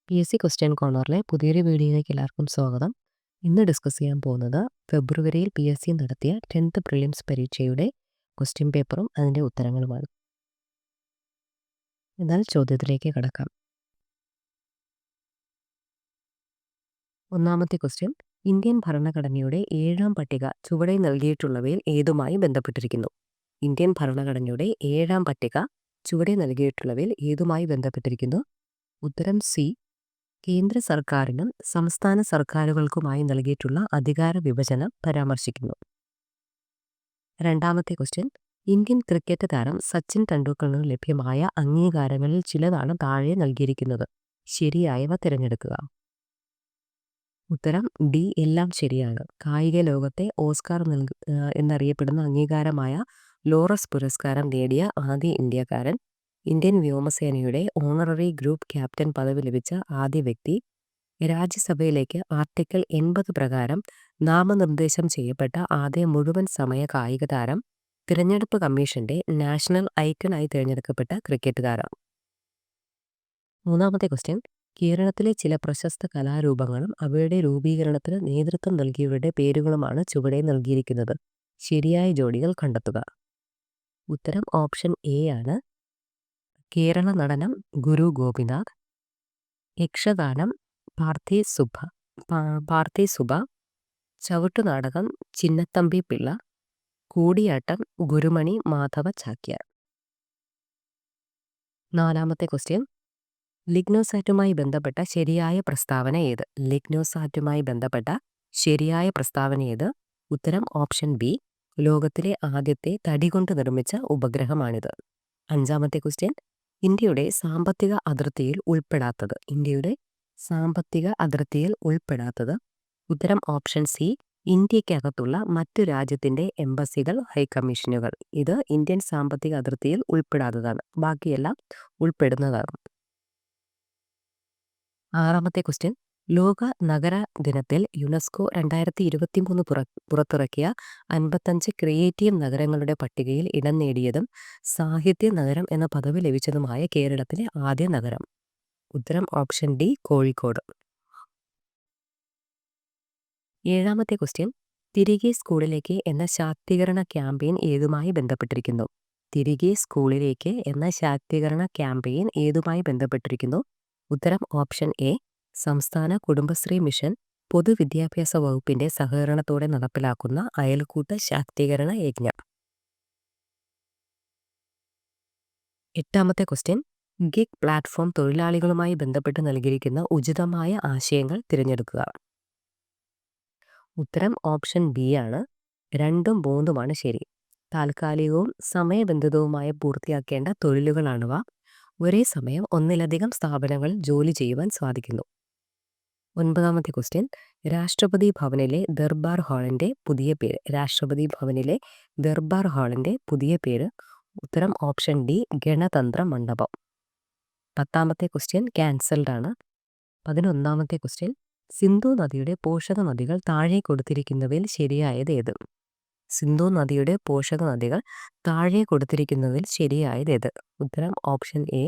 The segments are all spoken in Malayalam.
PSC ക്വസ്റ്റ്യൻ കോർണറിലെ പുതിയൊരു വീഡിയോയിലേക്ക് എല്ലാവർക്കും സ്വാഗതം. ഇന്ന് ഡിസ്കസ് ചെയ്യാൻ പോകുന്നത് ഫെബ്രുവരിയിൽ PSC നടത്തിയ 10th പ്രിലിംസ് പരീക്ഷയുടെ ക്വസ്റ്റ്യൻ പേപ്പറും അതിൻ്റെ ഉത്തരങ്ങളുമാണ്. എന്നാൽ ചോദ്യത്തിലേക്ക് കടക്കാം. ഒന്നാമത്തെ ക്വസ്റ്റ്യൻ, ഇന്ത്യൻ ഭരണഘടനയുടെ 7ാം പട്ടിക ചുവടെ നൽകിയിട്ടുള്ളവയിൽ ഏതുമായി ബന്ധപ്പെട്ടിരിക്കുന്നു? ഇന്ത്യൻ ഭരണഘടനയുടെ 7ാം പട്ടിക ചുവടെ നൽകിയിട്ടുള്ളവയിൽ ഏതുമായി ബന്ധപ്പെട്ടിരിക്കുന്നു? ഉത്തരം സി. കേന്ദ്ര സർക്കാരിനും സംസ്ഥാന സർക്കാരുകൾക്കുമായി നൽകിയിട്ടുള്ള അധികാര വിഭജനം പരാമർശിക്കുന്നു. രണ്ടാമത്തെ ക്വസ്റ്റ്യൻ, ഇന്ത്യൻ ക്രിക്കറ്റ് താരം സച്ചിൻ ടെണ്ടുൽക്കറിന് ലഭ്യമായ അംഗീകാരങ്ങളിൽ ചിലതാണ് താഴെ നൽകിയിരിക്കുന്നത്. ശരിയായവ തിരഞ്ഞെടുക്കുക. ഉത്തരം ഡി, എല്ലാം ശരിയാണ്. കായിക ലോകത്തെ ഓസ്കാർ എന്നറിയപ്പെടുന്ന അംഗീകാരമായ ലോറസ് പുരസ്കാരം നേടിയ ആദ്യ ഇന്ത്യക്കാരൻ, ഇന്ത്യൻ വ്യോമസേനയുടെ ഓണററി ഗ്രൂപ്പ് ക്യാപ്റ്റൻ പദവി ലഭിച്ച ആദ്യ വ്യക്തി, രാജ്യസഭയിലേക്ക് ആർട്ടിക്കിൾ 80 പ്രകാരം നാമനിർദ്ദേശം ചെയ്യപ്പെട്ട ആദ്യ മുഴുവൻ സമയ കായിക താരം, തിരഞ്ഞെടുപ്പ് കമ്മീഷന്റെ നാഷണൽ ഐക്കണായി തിരഞ്ഞെടുക്കപ്പെട്ട ക്രിക്കറ്റ് താരം. മൂന്നാമത്തെ ക്വസ്റ്റ്യൻ, കേരളത്തിലെ ചില പ്രശസ്ത കലാരൂപങ്ങളും അവയുടെ രൂപീകരണത്തിന് നേതൃത്വം നൽകിയവരുടെ പേരുകളുമാണ് ചുവടെ നൽകിയിരിക്കുന്നത്. ശരിയായ ജോഡികൾ കണ്ടെത്തുക. ഉത്തരം ഓപ്ഷൻ എ ആണ്. കേരള നടനം ഗുരു ഗോപിനാഥ്, യക്ഷഗാനം പാർത്ഥി സുബ, ചവിട്ടുനാടകം ചിന്നത്തമ്പി പിള്ള, കൂടിയാട്ടം ഗുരുമണി മാധവ ചാക്യാർ. നാലാമത്തെ ക്വസ്റ്റ്യൻ, ലിഗ്നോസാറ്റുമായി ബന്ധപ്പെട്ട ശരിയായ പ്രസ്താവന ഏത്? ലിഗ്നോസാറ്റുമായി ബന്ധപ്പെട്ട ശരിയായ പ്രസ്താവന ഏത്? ഉത്തരം ഓപ്ഷൻ ബി. ലോകത്തിലെ ആദ്യത്തെ തടി കൊണ്ട് നിർമ്മിച്ച ഉപഗ്രഹമാണിത്. അഞ്ചാമത്തെ ക്വസ്റ്റ്യൻ, ഇന്ത്യയുടെ സാമ്പത്തിക അതിർത്തിയിൽ ഉൾപ്പെടാത്തത്. ഇന്ത്യയുടെ സാമ്പത്തിക അതിർത്തിയിൽ ഉൾപ്പെടാത്തത്. ഉത്തരം ഓപ്ഷൻ സി. ഇന്ത്യക്കകത്തുള്ള മറ്റു രാജ്യത്തിൻ്റെ എംബസികൾ, ഹൈക്കമ്മീഷനുകൾ. ഇത് ഇന്ത്യൻ സാമ്പത്തിക അതിർത്തിയിൽ ഉൾപ്പെടാത്തതാണ്. ബാക്കിയെല്ലാം ഉൾപ്പെടുന്നതാണ്. ആറാമത്തെ ക്വസ്റ്റ്യൻ, ലോക നഗര ദിനത്തിൽ യുനെസ്കോ 2023 പുറത്തിറക്കിയ 55 ക്രിയേറ്റീവ് നഗരങ്ങളുടെ പട്ടികയിൽ ഇടം നേടിയതും സാഹിത്യ നഗരം എന്ന പദവി ലഭിച്ചതുമായ കേരളത്തിലെ ആദ്യ നഗരം. ഉത്തരം ഓപ്ഷൻ ഡി, കോഴിക്കോട്. ഏഴാമത്തെ ക്വസ്റ്റ്യൻ, തിരികെ സ്കൂളിലേക്ക് എന്ന ശാക്തീകരണ ക്യാമ്പയിൻ ഏതുമായി ബന്ധപ്പെട്ടിരിക്കുന്നു? തിരികെ സ്കൂളിലേക്ക് എന്ന ശാക്തീകരണ ക്യാമ്പയിൻ ഏതുമായി ബന്ധപ്പെട്ടിരിക്കുന്നു? ഉത്തരം ഓപ്ഷൻ എ, സംസ്ഥാന കുടുംബശ്രീ മിഷൻ പൊതുവിദ്യാഭ്യാസ വകുപ്പിന്റെ സഹകരണത്തോടെ നടപ്പിലാക്കുന്ന അയൽക്കൂട്ട ശാക്തീകരണ യജ്ഞം. എട്ടാമത്തെ ക്വസ്റ്റ്യൻ, ഗിഗ് പ്ലാറ്റ്ഫോം തൊഴിലാളികളുമായി ബന്ധപ്പെട്ട് നൽകിയിരിക്കുന്ന ഉചിതമായ ആശയങ്ങൾ തിരഞ്ഞെടുക്കുക. ഉത്തരം ഓപ്ഷൻ ബി ആണ്. 2ഉം 3ഉമാണ് ശരി. താൽക്കാലികവും സമയബന്ധിതവുമായി പൂർത്തിയാക്കേണ്ട തൊഴിലുകളാണിവ. ഒരേ സമയം ഒന്നിലധികം സ്ഥാപനങ്ങളിൽ ജോലി ചെയ്യുവാൻ സാധിക്കുന്നു. ഒൻപതാമത്തെ ക്വസ്റ്റ്യൻ, രാഷ്ട്രപതി ഭവനിലെ ദർബാർ ഹാളിൻ്റെ പുതിയ പേര്. രാഷ്ട്രപതി ഭവനിലെ ദർബാർ ഹാളിൻ്റെ പുതിയ പേര്. ഉത്തരം ഓപ്ഷൻ ഡി, ഗണതന്ത്ര മണ്ഡപം. പത്താമത്തെ ക്വസ്റ്റ്യൻ ക്യാൻസൽഡ് ആണ്. 11ാമത്തെ ക്വസ്റ്റ്യൻ, സിന്ധു നദിയുടെ പോഷക നദികൾ താഴെ കൊടുത്തിരിക്കുന്നവയിൽ ശരിയായത് ഏത്? സിന്ധു നദിയുടെ പോഷക നദികൾ താഴെ കൊടുത്തിരിക്കുന്നതിൽ ശരിയായത് ഏത്? ഉത്തരം ഓപ്ഷൻ എ,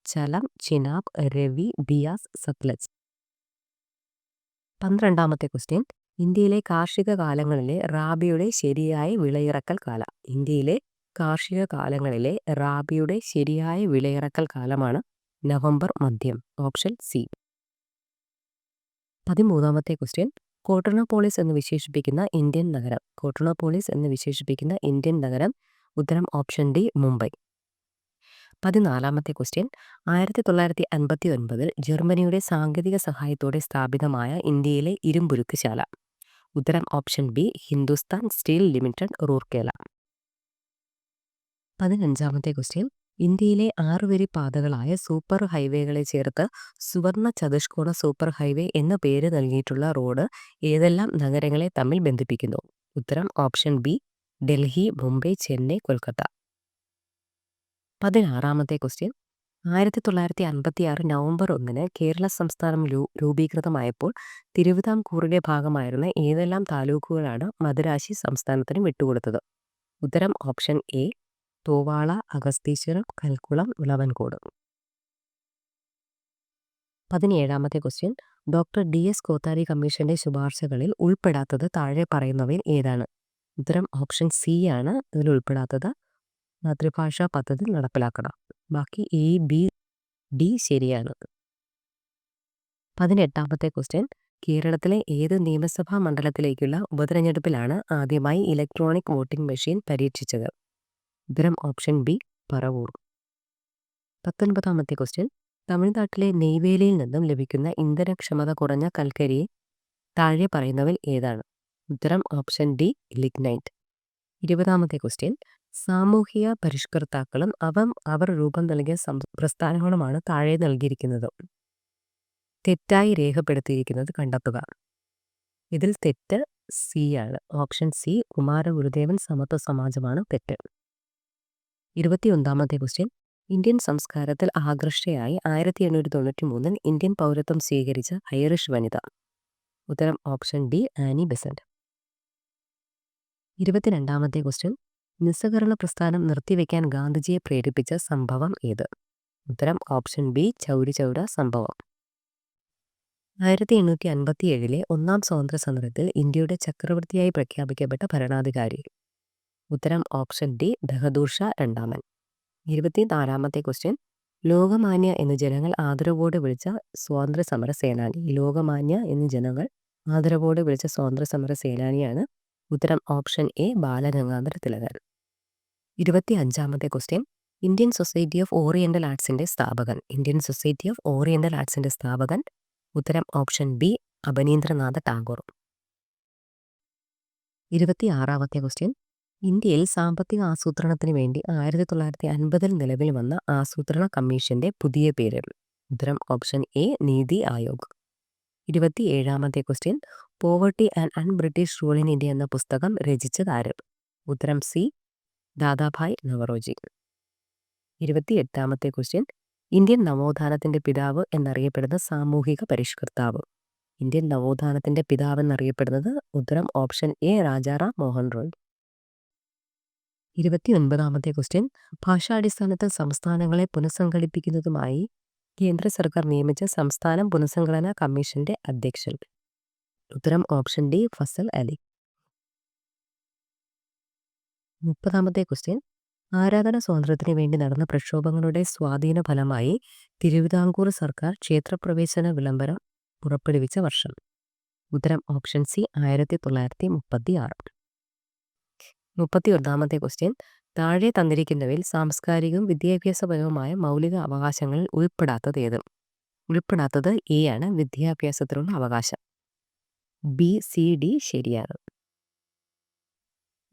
ചലം, ചിനാബ്, രവി, ബിയാസ്, സത്ലജ്. 12ാമത്തെ ക്വസ്റ്റ്യൻ, ഇന്ത്യയിലെ കാർഷിക കാലങ്ങളിലെ റാബിയുടെ ശരിയായ വിളയിറക്കൽ കാലം. ഇന്ത്യയിലെ കാർഷിക കാലങ്ങളിലെ റാബിയുടെ ശരിയായ വിളയിറക്കൽ കാലമാണ് നവംബർ മധ്യം. Option C. 13ാമത്തെ ക്വസ്റ്റ്യൻ, കോട്ടോണോപോളിസ് എന്ന് വിശേഷിപ്പിക്കുന്ന ഇന്ത്യൻ നഗരം. കോട്ടോണോപോളിസ് എന്ന് വിശേഷിപ്പിക്കുന്ന ഇന്ത്യൻ നഗരം. ഉത്തരം ഓപ്ഷൻ ഡി, മുംബൈ. 14ാമത്തെ ക്വസ്റ്റ്യൻ, 1959 ജർമ്മനിയുടെ സാങ്കേതിക സഹായത്തോടെ സ്ഥാപിതമായ ഇന്ത്യയിലെ ഇരുമ്പുരുക്ക് ശാല. ഉത്തരം option B, Hindustan Steel Limited, Rourkela. 15ാമത്തെ ക്വസ്റ്റ്യൻ, ഇന്ത്യയിലെ 6 വരി പാതകളായ സൂപ്പർ ഹൈവേകളെ ചേർത്ത് സുവർണ ചതുഷ്കോണ സൂപ്പർ ഹൈവേ എന്ന പേര് നൽകിയിട്ടുള്ള റോഡ് ഏതെല്ലാം നഗരങ്ങളെ തമ്മിൽ ബന്ധിപ്പിക്കുന്നു? ഉത്തരം ഓപ്ഷൻ ബി, ഡൽഹി, മുംബൈ, ചെന്നൈ, കൊൽക്കത്ത. 16ാമത്തെ ക്വസ്റ്റ്യൻ, 1956 നവംബർ 1 കേരള സംസ്ഥാനം രൂപീകൃതമായപ്പോൾ തിരുവിതാംകൂറിന്റെ ഭാഗമായിരുന്ന ഏതെല്ലാം താലൂക്കുകളാണ് മദുരാശി സംസ്ഥാനത്തിന് വിട്ടുകൊടുത്തത്? ഉത്തരം ഓപ്ഷൻ എ, തോവാള, അഗസ്തീശ്വരം, കൽക്കുളം, വിളവൻകോട്. 17ാമത്തെ ക്വസ്റ്റ്യൻ. ഡോക്ടർ DS കോത്താരി കമ്മീഷന്റെ ശുപാർശകളിൽ ഉൾപ്പെടാത്തത് താഴെ പറയുന്നവയിൽ ഏതാണ്? ഉത്തരം ഓപ്ഷൻ സി ആണ് ഇതിൽ ഉൾപ്പെടാത്തത്. മാതൃഭാഷാ പദ്ധതി നടപ്പിലാക്കണം. ബാക്കി A, B, D ശരിയാണ്. 18ാമത്തെ ക്വസ്റ്റ്യൻ. കേരളത്തിലെ ഏത് നിയമസഭാ മണ്ഡലത്തിലേക്കുള്ള ഉപതെരഞ്ഞെടുപ്പിലാണ് ആദ്യമായി ഇലക്ട്രോണിക് വോട്ടിംഗ് മെഷീൻ പരീക്ഷിച്ചത്? ഉത്തരം ഓപ്ഷൻ ബി, പറവൂർ. 19ാമത്തെ ക്വസ്റ്റ്യൻ. തമിഴ്നാട്ടിലെ നെയ്വേലിയിൽ നിന്നും ലഭിക്കുന്ന ഇന്ധനക്ഷമത കുറഞ്ഞ കൽക്കരിയെ താഴെ പറയുന്നവയിൽ ഏതാണ്? ഉത്തരം ഓപ്ഷൻ ഡി, ലിഗ്നൈറ്റ്. 20ാമത്തെ ക്വസ്റ്റ്യൻ. സാമൂഹിക പരിഷ്കർത്താക്കളും അവർ രൂപം നൽകിയ പ്രസ്ഥാനങ്ങളുമാണ് താഴെ നൽകിയിരിക്കുന്നത് തെറ്റായി രേഖപ്പെടുത്തിയിരിക്കുന്നത് കണ്ടെത്തുക. ഇതിൽ തെറ്റ് സി ആണ്. ഓപ്ഷൻ സി, കുമാരഗുരുദേവൻ സമത്വ സമാജമാണ് തെറ്റ്. 21ാമത്തെ ക്വസ്റ്റ്യൻ. ഇന്ത്യൻ സംസ്കാരത്തിൽ ആകർഷയായി 1893 ഇന്ത്യൻ പൗരത്വം സ്വീകരിച്ച ഐറിഷ് വനിത? ഉത്തരം ഓപ്ഷൻ ഡി, ആനി ബെസന്റ്. 22ാമത്തെ ക്വസ്റ്റ്യൻ. നിസ്സഹകരണ പ്രസ്ഥാനം നിർത്തിവെക്കാൻ ഗാന്ധിജിയെ പ്രേരിപ്പിച്ച സംഭവം ഏത്? ഉത്തരം ഓപ്ഷൻ ബി, ചൗരി ചൗര സംഭവം. 1857 ഒന്നാം സ്വാതന്ത്ര്യ സമരത്തിൽ ഇന്ത്യയുടെ ചക്രവർത്തിയായി പ്രഖ്യാപിക്കപ്പെട്ട ഭരണാധികാരി? ഉത്തരം ഓപ്ഷൻ ഡി, ബഹദൂർ ഷാ രണ്ടാമൻ. 24ാമത്തെ ക്വസ്റ്റ്യൻ. ലോകമാന്യ എന്ന് ജനങ്ങൾ ആദരവോടെ വിളിച്ച സ്വാതന്ത്ര്യ സമര സേനാനി? ലോകമാന്യ എന്ന് ജനങ്ങൾ ആദരവോടെ വിളിച്ച സ്വാതന്ത്ര്യ സമര സേനാനിയാണ്? ഉത്തരം ഓപ്ഷൻ എ, ബാലഗംഗാധര തിലകൻ. 25ാമത്തെ question. Indian Society of Oriental ആർട്സിന്റെ സ്ഥാപകൻ? ഇന്ത്യൻ സൊസൈറ്റി ഓഫ് ഓറിയന്റൽ ആർട്സിന്റെ സ്ഥാപകൻ? ഉത്തരം ഓപ്ഷൻ ബി, അബനീന്ദ്രനാഥ ടാഗോർ. 26ാമത്തെ ക്വസ്റ്റ്യൻ. ഇന്ത്യയിൽ സാമ്പത്തിക ആസൂത്രണത്തിന് വേണ്ടി 1950 നിലവിൽ വന്ന ആസൂത്രണ കമ്മീഷന്റെ പുതിയ പേര്? ഉത്തരം ഓപ്ഷൻ എ, നീതി ആയോഗ്. 27ാമത്തെ question. Poverty and unBritish rule in India എന്ന പുസ്തകം രചിച്ചതാര്? ഉത്തരം സി, ദാദാഭായ് നവറോജി. 28ാമത്തെ ക്വസ്റ്റ്യൻ. ഇന്ത്യൻ നവോത്ഥാനത്തിന്റെ പിതാവ് എന്നറിയപ്പെടുന്ന സാമൂഹിക പരിഷ്കർത്താവ്? ഇന്ത്യൻ നവോത്ഥാനത്തിന്റെ പിതാവ് എന്നറിയപ്പെടുന്നത്? ഉത്തരം ഓപ്ഷൻ എ, രാജാറാം മോഹൻ റോയ്. 29ാമത്തെ ക്വസ്റ്റ്യൻ. ഭാഷാടിസ്ഥാനത്തിൽ സംസ്ഥാനങ്ങളെ പുനഃസംഘടിപ്പിക്കുന്നതുമായി കേന്ദ്ര സർക്കാർ നിയമിച്ച സംസ്ഥാന പുനഃസംഘടനാ കമ്മീഷന്റെ അധ്യക്ഷൻ? ഉത്തരം ഓപ്ഷൻ ഡി, ഫസൽ അലി. 30ാമത്തെ ക്വസ്റ്റ്യൻ. ആരാധന സ്വാതന്ത്ര്യത്തിന് വേണ്ടി നടന്ന പ്രക്ഷോഭങ്ങളുടെ സ്വാധീന ഫലമായി തിരുവിതാംകൂർ സർക്കാർ ക്ഷേത്രപ്രവേശന വിളംബരം പുറപ്പെടുവിച്ച വർഷം? ഉത്തരം ഓപ്ഷൻ സി, 1936. 31ാമത്തെ ക്വസ്റ്റ്യൻ. താഴെ തന്നിരിക്കുന്നവയിൽ സാംസ്കാരികവും വിദ്യാഭ്യാസപരവുമായ മൗലിക അവകാശങ്ങളിൽ ഉൾപ്പെടാത്തത് ഏത്? ഉൾപ്പെടാത്തത് എ ആണ്, വിദ്യാഭ്യാസത്തിനുള്ള അവകാശം. ബി, സി, ഡി ശരിയാണ്.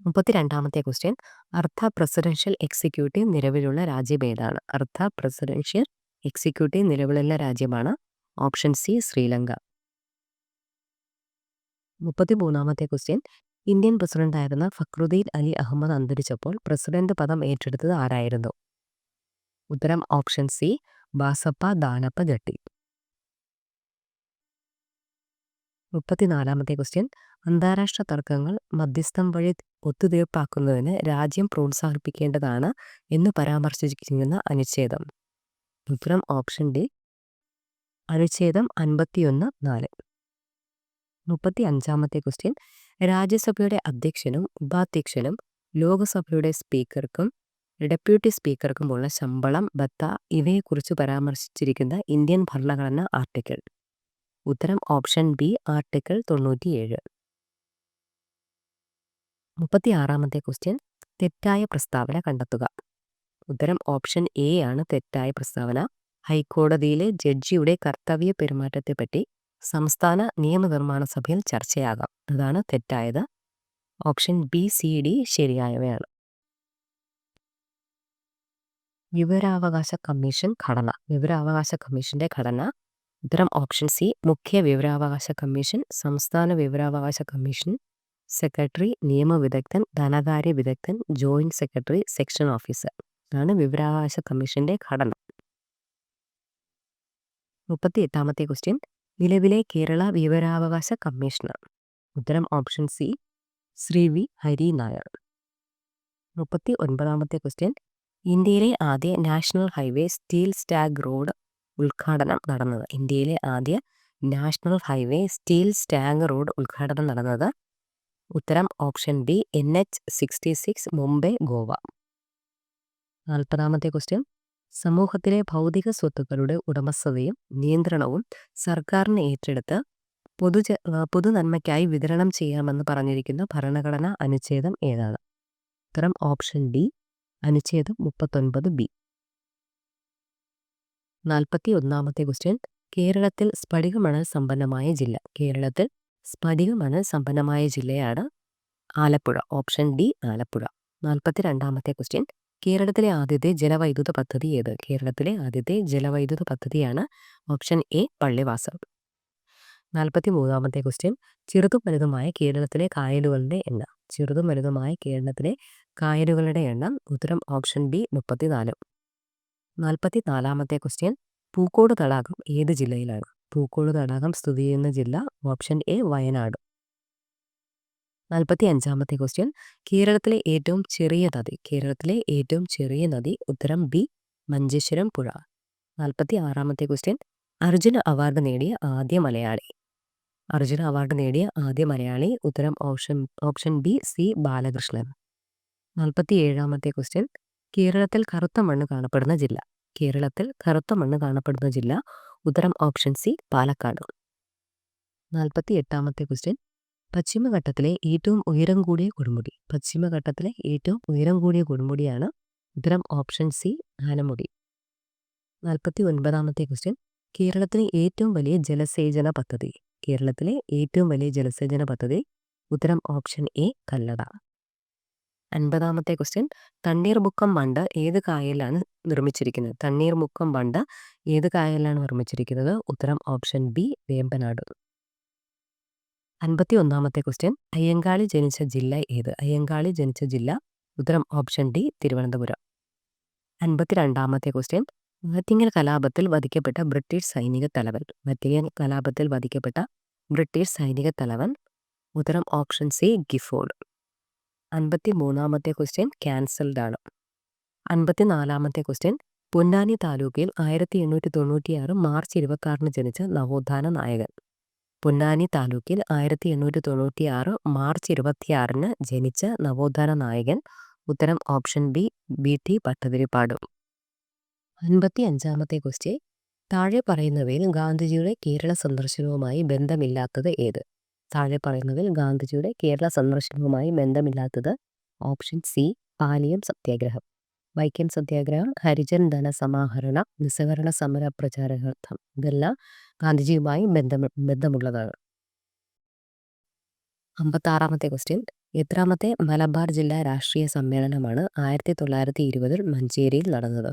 32ാമത്തെ ക്വസ്റ്റ്യൻ. അർദ്ധ പ്രസിഡൻഷ്യൽ എക്സിക്യൂട്ടീവ് നിലവിലുള്ള രാജ്യം ഏതാണ്? അർദ്ധ പ്രസിഡൻഷ്യൽ എക്സിക്യൂട്ടീവ് നിലവിലുള്ള രാജ്യമാണ്? Option C, Sri Lanka. 33ാമത്തെ ക്വസ്റ്റ്യൻ. ഇന്ത്യൻ പ്രസിഡന്റായിരുന്ന ഫക്രുദ്ദീൻ അലി അഹമ്മദ് അന്തരിച്ചപ്പോൾ പ്രസിഡന്റ് പദം ഏറ്റെടുത്തത് ആരായിരുന്നു? ഉത്തരം ഓപ്ഷൻ സി, ബാസപ്പ ദാനപ്പ ജട്ടി. 34ാമത്തെ ക്വസ്റ്റ്യൻ. അന്താരാഷ്ട്ര തർക്കങ്ങൾ മധ്യസ്ഥം വഴി ഒത്തുതീർപ്പാക്കുന്നതിന് രാജ്യം പ്രോത്സാഹിപ്പിക്കേണ്ടതാണ് എന്ന് പരാമർശിച്ചിരിക്കുന്ന അനുച്ഛേദം? ഉത്തരം ഓപ്ഷൻ ഡി, അനുച്ഛേദം 51(4). 35ാമത്തെ ക്വസ്റ്റ്യൻ. രാജ്യസഭയുടെ അധ്യക്ഷനും ഉപാധ്യക്ഷനും ലോകസഭയുടെ സ്പീക്കർക്കും ഡെപ്യൂട്ടി സ്പീക്കർക്കുമുള്ള ശമ്പളം, ഭത്ത ഇവയെക്കുറിച്ച് പരാമർശിച്ചിരിക്കുന്ന ഇന്ത്യൻ ഭരണഘടന ആർട്ടിക്കിൾ? ഉത്തരം ഓപ്ഷൻ ബി, ആർട്ടിക്കിൾ 97. 36ാമത്തെ ക്വസ്റ്റ്യൻ. തെറ്റായ പ്രസ്താവന കണ്ടെത്തുക. ഉത്തരം ഓപ്ഷൻ എ ആണ്, തെറ്റായ പ്രസ്താവന. ഹൈക്കോടതിയിലെ ജഡ്ജിയുടെ കർത്തവ്യ പെരുമാറ്റത്തെപ്പറ്റി സംസ്ഥാന നിയമനിർമ്മാണ സഭയിൽ ചർച്ചയാകാം. അതാണ് തെറ്റായത്. ഓപ്ഷൻ ബി, സി, ഡി ശരിയായവയാണ്. വിവരാവകാശ കമ്മീഷൻ ഘടന. വിവരാവകാശ കമ്മീഷന്റെ ഘടന? ഉത്തരം ഓപ്ഷൻ സി, മുഖ്യ വിവരാവകാശ കമ്മീഷൻ, സംസ്ഥാന വിവരാവകാശ കമ്മീഷൻ, സെക്രട്ടറി, നിയമവിദഗ്ധൻ, ധനകാര്യ വിദഗ്ധൻ, ജോയിന്റ് സെക്രട്ടറി, സെക്ഷൻ ഓഫീസർ ആണ് വിവരാവകാശ കമ്മീഷന്റെ ഘടന. 38ാമത്തെ ക്വസ്റ്റ്യൻ. നിലവിലെ കേരള വിവരാവകാശ കമ്മീഷണർ? ഉത്തരം option C, Shri V Hari Nair. 39ാമത്തെ ക്വസ്റ്റ്യൻ. ഇന്ത്യയിലെ ആദ്യ national highway steel slag road ഉദ്ഘാടനം നടന്നത്? ഇന്ത്യയിലെ ആദ്യ നാഷണൽ ഹൈവേ സ്റ്റീൽ സ്റ്റാങ് റോഡ് ഉദ്ഘാടനം നടന്നത്? ഉത്തരം option B NH-66 Mumbai Goa. 40ാമത്തെ ക്വസ്റ്റ്യൻ. സമൂഹത്തിലെ ഭൗതിക സ്വത്തുക്കളുടെ ഉടമസ്ഥതയും നിയന്ത്രണവും സർക്കാരിന് ഏറ്റെടുത്ത് പൊതുനന്മയ്ക്കായി വിതരണം ചെയ്യാമെന്ന് പറഞ്ഞിരിക്കുന്ന ഭരണഘടനാ അനുച്ഛേദം ഏതാണ്? ഉത്തരം ഓപ്ഷൻ ഡി അനുച്ഛേദം 39B. 41ാമത്തെ ക്വസ്റ്റ്യൻ. കേരളത്തിൽ സ്ഫടികമണൽ സമ്പന്നമായ ജില്ല. കേരളത്തിൽ സ്ഫടികമണൽ സമ്പന്നമായ ജില്ലയാണ് ആലപ്പുഴ. Option D Alappuzha. 42ാമത്തെ ക്വസ്റ്റ്യൻ. കേരളത്തിലെ ആദ്യത്തെ ജലവൈദ്യുത പദ്ധതി ഏത്? കേരളത്തിലെ ആദ്യത്തെ ജലവൈദ്യുത പദ്ധതിയാണ് ഓപ്ഷൻ എ പള്ളിവാസൽ. 43ാമത്തെ ക്വസ്റ്റ്യൻ. ചെറുതും വലുതുമായ കേരളത്തിലെ കായലുകളുടെ എണ്ണം. ചെറുതും വലുതുമായ കേരളത്തിലെ കായലുകളുടെ എണ്ണം. ഉത്തരം ഓപ്ഷൻ ബി 34. 44ാമത്തെ ക്വസ്റ്റ്യൻ. പൂക്കോട് തടാകം ഏത് ജില്ലയിലാണ്? പൂക്കോട് തടാകം സ്ഥിതി ചെയ്യുന്ന ജില്ല ഓപ്ഷൻ എ വയനാട്. 45ാമത്തെ ക്വസ്റ്റ്യൻ. കേരളത്തിലെ ഏറ്റവും ചെറിയ നദി. കേരളത്തിലെ ഏറ്റവും ചെറിയ നദി. ഉത്തരം ബി മഞ്ചേശ്വരം പുഴ. 46ാമത്തെ ക്വസ്റ്റ്യൻ. അർജുന അവാർഡ് നേടിയ ആദ്യ മലയാളി. അർജുന അവാർഡ് നേടിയ ആദ്യ മലയാളി. ഉത്തരം ഓപ്ഷൻ ബി സി ബാലകൃഷ്ണൻ. 47ാമത്തെ ക്വസ്റ്റ്യൻ. കേരളത്തിൽ കറുത്ത മണ്ണ് കാണപ്പെടുന്ന ജില്ല. കേരളത്തിൽ കറുത്ത മണ്ണ് കാണപ്പെടുന്ന ജില്ല. ഉത്തരം ഓപ്ഷൻ സി പാലക്കാട്. 48ാമത്തെ ക്വസ്റ്റ്യൻ. പശ്ചിമഘട്ടത്തിലെ ഏറ്റവും ഉയരം കൂടിയ കൊടുമുടി. പശ്ചിമഘട്ടത്തിലെ ഏറ്റവും ഉയരം കൂടിയ കൊടുമുടിയാണ്. ഉത്തരം ഓപ്ഷൻ സി ആനമുടി. 49ാമത്തെ ക്വസ്റ്റ്യൻ. കേരളത്തിലെ ഏറ്റവും വലിയ ജലസേചന പദ്ധതി. കേരളത്തിലെ ഏറ്റവും വലിയ ജലസേചന പദ്ധതി. ഉത്തരം ഓപ്ഷൻ എ കല്ലട. 50ാമത്തെ ക്വസ്റ്റ്യൻ. തണ്ണീർമുക്കം ബണ്ട് ഏത് കായലിലാണ് നിർമ്മിച്ചിരിക്കുന്നത്? തണ്ണീർമുക്കം ബണ്ട് ഏത് കായലിലാണ് നിർമ്മിച്ചിരിക്കുന്നത്? ഉത്തരം ഓപ്ഷൻ ബി വേമ്പനാട്. 51ാമത്തെ ക്വസ്റ്റ്യൻ. അയ്യങ്കാളി ജനിച്ച ജില്ല ഏത്? അയ്യങ്കാളി ജനിച്ച ജില്ല. ഉത്തരം ഓപ്ഷൻ ഡി തിരുവനന്തപുരം. 52ാമത്തെ ക്വസ്റ്റ്യൻ. ആറ്റിങ്ങൽ കലാപത്തിൽ വധിക്കപ്പെട്ട ബ്രിട്ടീഷ് സൈനിക തലവൻ. ആറ്റിങ്ങൽ കലാപത്തിൽ വധിക്കപ്പെട്ട ബ്രിട്ടീഷ് സൈനിക തലവൻ. ഉത്തരം ഓപ്ഷൻ സി ഗിഫോർഡ്. 53ാമത്തെ ക്വസ്റ്റ്യൻ ക്യാൻസൽഡ് ആണ്. 54ാമത്തെ ക്വസ്റ്റ്യൻ. പൊന്നാനി താലൂക്കിൽ 1896 മാർച്ച് 26 ജനിച്ച നവോത്ഥാന നായകൻ. പൊന്നാനി താലൂക്കിൽ 1896 മാർച്ച് 26 ജനിച്ച നവോത്ഥാന നായകൻ. ഉത്തരം ഓപ്ഷൻ ബി BT ഭട്ടതിരിപ്പാട്. 55ാമത്തെ ക്വസ്റ്റ്യൻ. താഴെ പറയുന്നവയിൽ ഗാന്ധിജിയുടെ കേരള സന്ദർശനവുമായി ബന്ധമില്ലാത്തത് ഏത്? താഴെ പറയുന്നവയിൽ ഗാന്ധിജിയുടെ കേരള സന്ദർശനവുമായി ബന്ധമില്ലാത്തത്. ഓപ്ഷൻ സി പാലിയം സത്യാഗ്രഹം. വൈക്കം സത്യാഗ്രഹം, ഹരിജൻ ധനസമാഹരണ നിസ്സഹകരണ സമര പ്രചാരണാർത്ഥം. ഇതെല്ലാം ഗാന്ധിജിയുമായി ബന്ധമുള്ളതാണ്. 56ാമത്തെ ക്വസ്റ്റ്യൻ. എത്രാമത്തെ മലബാർ ജില്ലാ രാഷ്ട്രീയ സമ്മേളനമാണ് 1920 മഞ്ചേരിയിൽ നടന്നത്?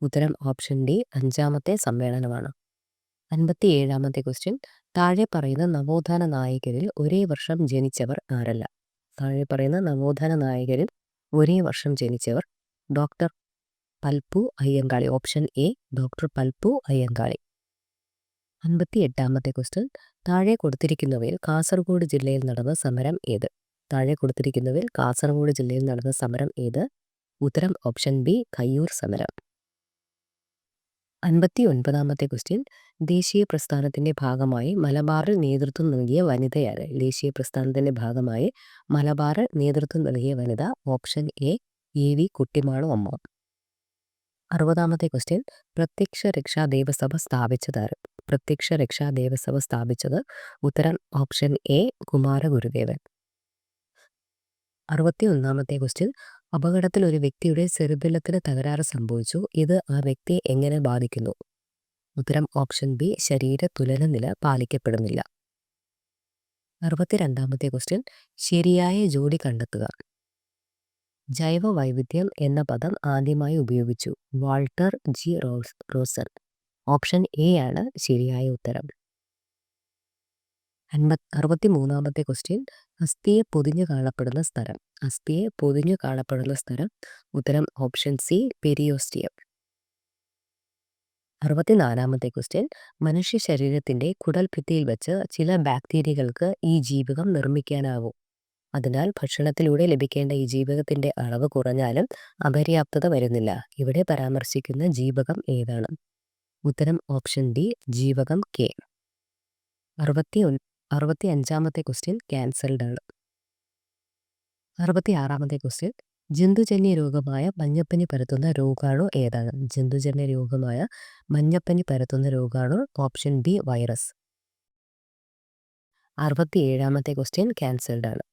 ഉത്തരം ഓപ്ഷൻ ഡി 5ാമത്തെ സമ്മേളനമാണ്. 57ാമത്തെ ക്വസ്റ്റ്യൻ. താഴെ പറയുന്ന നവോത്ഥാന നായകരിൽ ഒരേ വർഷം ജനിച്ചവർ ആരല്ല? താഴെ പറയുന്ന നവോത്ഥാന നായകരിൽ ഒരേ വർഷം ജനിച്ചവർ. Doctor Palpu Ayyankali. Option A doctor Palpu Ayyankali. 58ാമത്തെ ക്വസ്റ്റ്യൻ. താഴെ കൊടുത്തിരിക്കുന്നവയിൽ കാസർഗോഡ് ജില്ലയിൽ നടന്ന സമരം ഏത്? താഴെ കൊടുത്തിരിക്കുന്നവയിൽ കാസർഗോഡ് ജില്ലയിൽ നടന്ന സമരം ഏത്? ഉത്തരം ഓപ്ഷൻ ബി കയ്യൂർ സമരം. 59ാമത്തെ ക്വസ്റ്റ്യൻ. ദേശീയ പ്രസ്ഥാനത്തിന്റെ ഭാഗമായി മലബാറിൽ നേതൃത്വം നൽകിയ വനിതയാര്? ദേശീയ പ്രസ്ഥാനത്തിന്റെ ഭാഗമായി മലബാറിൽ നേതൃത്വം നൽകിയ വനിത. ഓപ്ഷൻ എ AV കുട്ടിമാണു അമ്മ. 60ാമത്തെ ക്വസ്റ്റ്യൻ. പ്രത്യക്ഷ രക്ഷാ ദേവസഭ സ്ഥാപിച്ചതാര്? പ്രത്യക്ഷ രക്ഷാ ദേവസഭ സ്ഥാപിച്ചത്. ഉത്തരം ഓപ്ഷൻ എ കുമാരഗുരുദേവൻ. 61ാമത്തെ ക്വസ്റ്റ്യൻ. അപകടത്തിൽ ഒരു വ്യക്തിയുടെ സെറിബെല്ലത്തിന് തകരാറ് സംഭവിച്ചു. ഇത് ആ വ്യക്തിയെ എങ്ങനെ ബാധിക്കുന്നു? ഉത്തരം ഓപ്ഷൻ ബി ശരീര തുലനനില പാലിക്കപ്പെടുന്നില്ല. 62ാമത്തെ ക്വസ്റ്റ്യൻ. ശരിയായ ജോഡി കണ്ടെത്തുക. ജൈവ വൈവിധ്യം എന്ന പദം ആദ്യമായി ഉപയോഗിച്ചു. Walter G Rosan. Option A ആണ് ശരിയായ ഉത്തരം. 63ാമത്തെ ക്വസ്റ്റ്യൻ. അസ്ഥിയെ പൊതിഞ്ഞു കാണപ്പെടുന്ന സ്ഥലം. അസ്ഥിയെ പൊതിഞ്ഞു കാണപ്പെടുന്ന സ്ഥലം. ഉത്തരം ഓപ്ഷൻ സി പെരിയോസ്റ്റിയം. 64ാമത്തെ ക്വസ്റ്റ്യൻ. മനുഷ്യ ശരീരത്തിന്റെ കുടൽഭിത്തിയിൽ വെച്ച് ചില ബാക്ടീരിയകൾക്ക് ഈ ജീവകം നിർമ്മിക്കാനാവും. അതിനാൽ ഭക്ഷണത്തിലൂടെ ലഭിക്കേണ്ട ഈ ജീവകത്തിന്റെ അളവ് കുറഞ്ഞാലും അപര്യാപ്തത വരുന്നില്ല. ഇവിടെ പരാമർശിക്കുന്ന ജീവകം ഏതാണ്? ഉത്തരം ഓപ്ഷൻ ഡി ജീവകം കെ. 65-ാമത്തെ ക്വസ്റ്റ്യൻ ക്യാൻസൽഡ് ആണ്. 66-ാമത്തെ ക്വസ്റ്റ്യൻ ജന്തുജന്യ രോഗമായ മഞ്ഞപ്പനി പരത്തുന്ന രോഗാണു ഏതാണ്? ജന്തുജന്യ രോഗമായ മഞ്ഞപ്പനി പരത്തുന്ന രോഗാണു ഓപ്ഷൻ ബി വൈറസ്. 67-ാമത്തെ ക്വസ്റ്റ്യൻ ക്യാൻസൽഡ് ആണ്.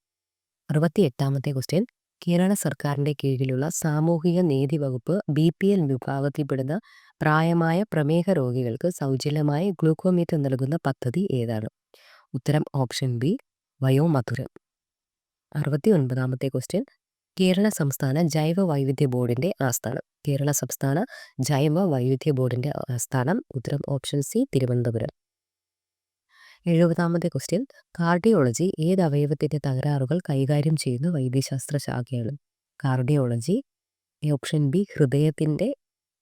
68-ാമത്തെ ക്വസ്റ്റ്യൻ കേരള സർക്കാരിൻ്റെ കീഴിലുള്ള സാമൂഹിക നീതി വകുപ്പ് BPL വിഭാഗത്തിൽപ്പെടുന്ന പ്രായമായ പ്രമേഹ രോഗികൾക്ക് സൗജന്യമായി ഗ്ലൂക്കോമീറ്റർ നൽകുന്ന പദ്ധതി ഏതാണ്? ഉത്തരം ഓപ്ഷൻ ബി വയോമധുരം. 69-ാമത്തെ ക്വസ്റ്റ്യൻ കേരള സംസ്ഥാന ജൈവ വൈവിധ്യ ബോർഡിൻ്റെ ആസ്ഥാനം. കേരള സംസ്ഥാന ജൈവ വൈവിധ്യ ബോർഡിൻ്റെ ആസ്ഥാനം ഉത്തരം ഓപ്ഷൻ സി തിരുവനന്തപുരം. 70-ാമത്തെ ക്വസ്റ്റ്യൻ കാർഡിയോളജി ഏത് അവയവത്തിൻ്റെ തകരാറുകൾ കൈകാര്യം ചെയ്യുന്ന വൈദ്യശാസ്ത്ര ശാഖയാണ്? കാർഡിയോളജി ഓപ്ഷൻ ബി ഹൃദയത്തിൻ്റെ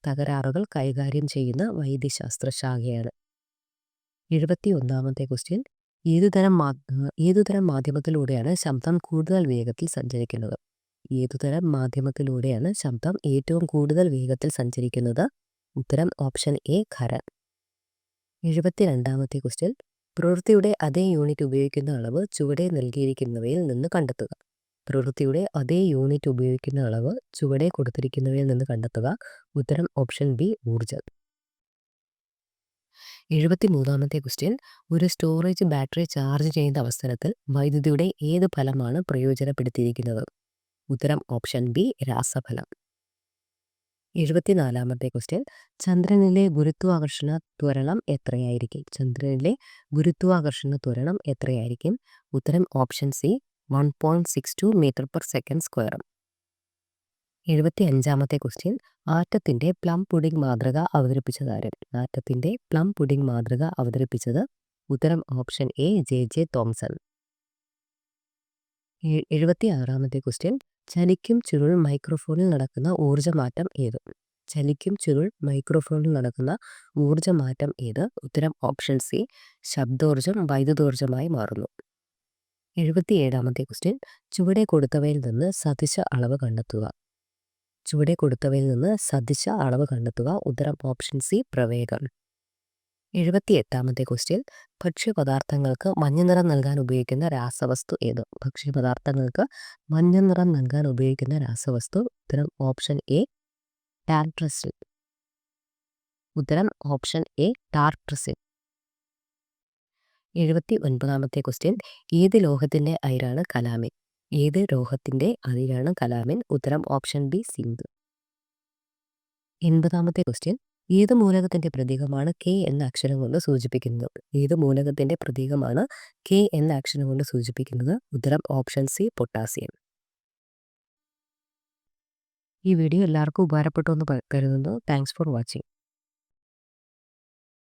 തകരാറുകൾ കൈകാര്യം ചെയ്യുന്ന വൈദ്യശാസ്ത്ര ശാഖയാണ്. 71-ാമത്തെ ക്വസ്റ്റ്യൻ ഏതുതരം മാധ്യമത്തിലൂടെയാണ് ശബ്ദം കൂടുതൽ വേഗത്തിൽ സഞ്ചരിക്കുന്നത്? ഏതുതരം മാധ്യമത്തിലൂടെയാണ് ശബ്ദം ഏറ്റവും കൂടുതൽ വേഗത്തിൽ സഞ്ചരിക്കുന്നത്? ഉത്തരം ഓപ്ഷൻ എ ഖരൻ. 72-ാമത്തെ ക്വസ്റ്റ്യൻ പ്രവൃത്തിയുടെ അതേ യൂണിറ്റ് ഉപയോഗിക്കുന്ന അളവ് ചുവടെ നൽകിയിരിക്കുന്നവയിൽ നിന്ന് കണ്ടെത്തുക. പ്രവൃത്തിയുടെ അതേ യൂണിറ്റ് ഉപയോഗിക്കുന്ന അളവ് ചുവടെ കൊടുത്തിരിക്കുന്നവയിൽ നിന്ന് കണ്ടെത്തുക. ഉത്തരം ഓപ്ഷൻ ബി ഊർജം. 73-ാമത്തെ ക്വസ്റ്റ്യൻ ഒരു സ്റ്റോറേജ് ബാറ്ററി ചാർജ് ചെയ്യുന്ന അവസരത്തിൽ വൈദ്യുതിയുടെ ഏത് ഫലമാണ് പ്രയോജനപ്പെടുത്തിയിരിക്കുന്നത്? ഉത്തരം ഓപ്ഷൻ ബി രാസഫലം. 74-ാമത്തെ ക്വസ്റ്റ്യൻ ചന്ദ്രനിലെ ഗുരുത്വാകർഷണ ത്വരണം എത്രയായിരിക്കും? ചന്ദ്രനിലെ ഗുരുത്വാകർഷണ ത്വരണം എത്രയായിരിക്കും? ഉത്തരം ഓപ്ഷൻ സി 1.62 m/s². 75-ാമത്തെ ക്വസ്റ്റ്യൻ ആറ്റത്തിൻ്റെ പ്ലം പുഡിംഗ് മാതൃക അവതരിപ്പിച്ചതാര്? ആറ്റത്തിൻ്റെ പ്ലം പുഡിംഗ് മാതൃക അവതരിപ്പിച്ചത് ഉത്തരം ഓപ്ഷൻ എ JJ തോംസൺ. 76-ാമത്തെ ക്വസ്റ്റ്യൻ ചലിക്കും ചുരുൾ മൈക്രോഫോണിൽ നടക്കുന്ന ഊർജ്ജമാറ്റം ഏത്? ചലിക്കും ചുരുൾ മൈക്രോഫോണിൽ നടക്കുന്ന ഊർജ്ജമാറ്റം ഏത്? ഉത്തരം ഓപ്ഷൻ സി ശബ്ദോർജ്ജം വൈദ്യുതോർജ്ജമായി മാറുന്നു. 77-ാമത്തെ ക്വസ്റ്റ്യൻ ചുവടെ കൊടുത്തവയിൽ നിന്ന് സദിശ അളവ് കണ്ടെത്തുക. ചുവടെ കൊടുത്തവയിൽ നിന്ന് സദിശ അളവ് കണ്ടെത്തുക. ഉത്തരം ഓപ്ഷൻ സി പ്രവേഗം. 78-ാമത്തെ ക്വസ്റ്റ്യൻ ഭക്ഷ്യപദാർത്ഥങ്ങൾക്ക് മഞ്ഞനിറം നൽകാൻ ഉപയോഗിക്കുന്ന രാസവസ്തു ഏത്? ഭക്ഷ്യപദാർത്ഥങ്ങൾക്ക് മഞ്ഞനിറം നൽകാൻ ഉപയോഗിക്കുന്ന രാസവസ്തു ഉത്തരം ഓപ്ഷൻ എ ടാർട്രസിൻ. ഉത്തരം ഓപ്ഷൻ എ ടാർട്രസിൻ. 79-ാമത്തെ ക്വസ്റ്റ്യൻ ഏത് ലോഹത്തിൻ്റെ അയിരാണ് കലാമിൻ? ഏത് ലോഹത്തിൻ്റെ അയിരാണ് കലാമിൻ? ഉത്തരം ഓപ്ഷൻ ബി സിങ്ക്. 80-ാമത്തെ ക്വസ്റ്റ്യൻ ഏത് മൂലകത്തിൻ്റെ പ്രതീകമാണ് K എന്ന അക്ഷരം കൊണ്ട് സൂചിപ്പിക്കുന്നത്? ഏത് മൂലകത്തിൻ്റെ പ്രതീകമാണ് K എന്ന അക്ഷരം കൊണ്ട് സൂചിപ്പിക്കുന്നത്? ഉത്തരം ഓപ്ഷൻ സി പൊട്ടാസ്യം. ഈ വീഡിയോ എല്ലാവർക്കും ഉപകാരപ്പെട്ടു എന്ന് കരുതുന്നു. Thanks for watching.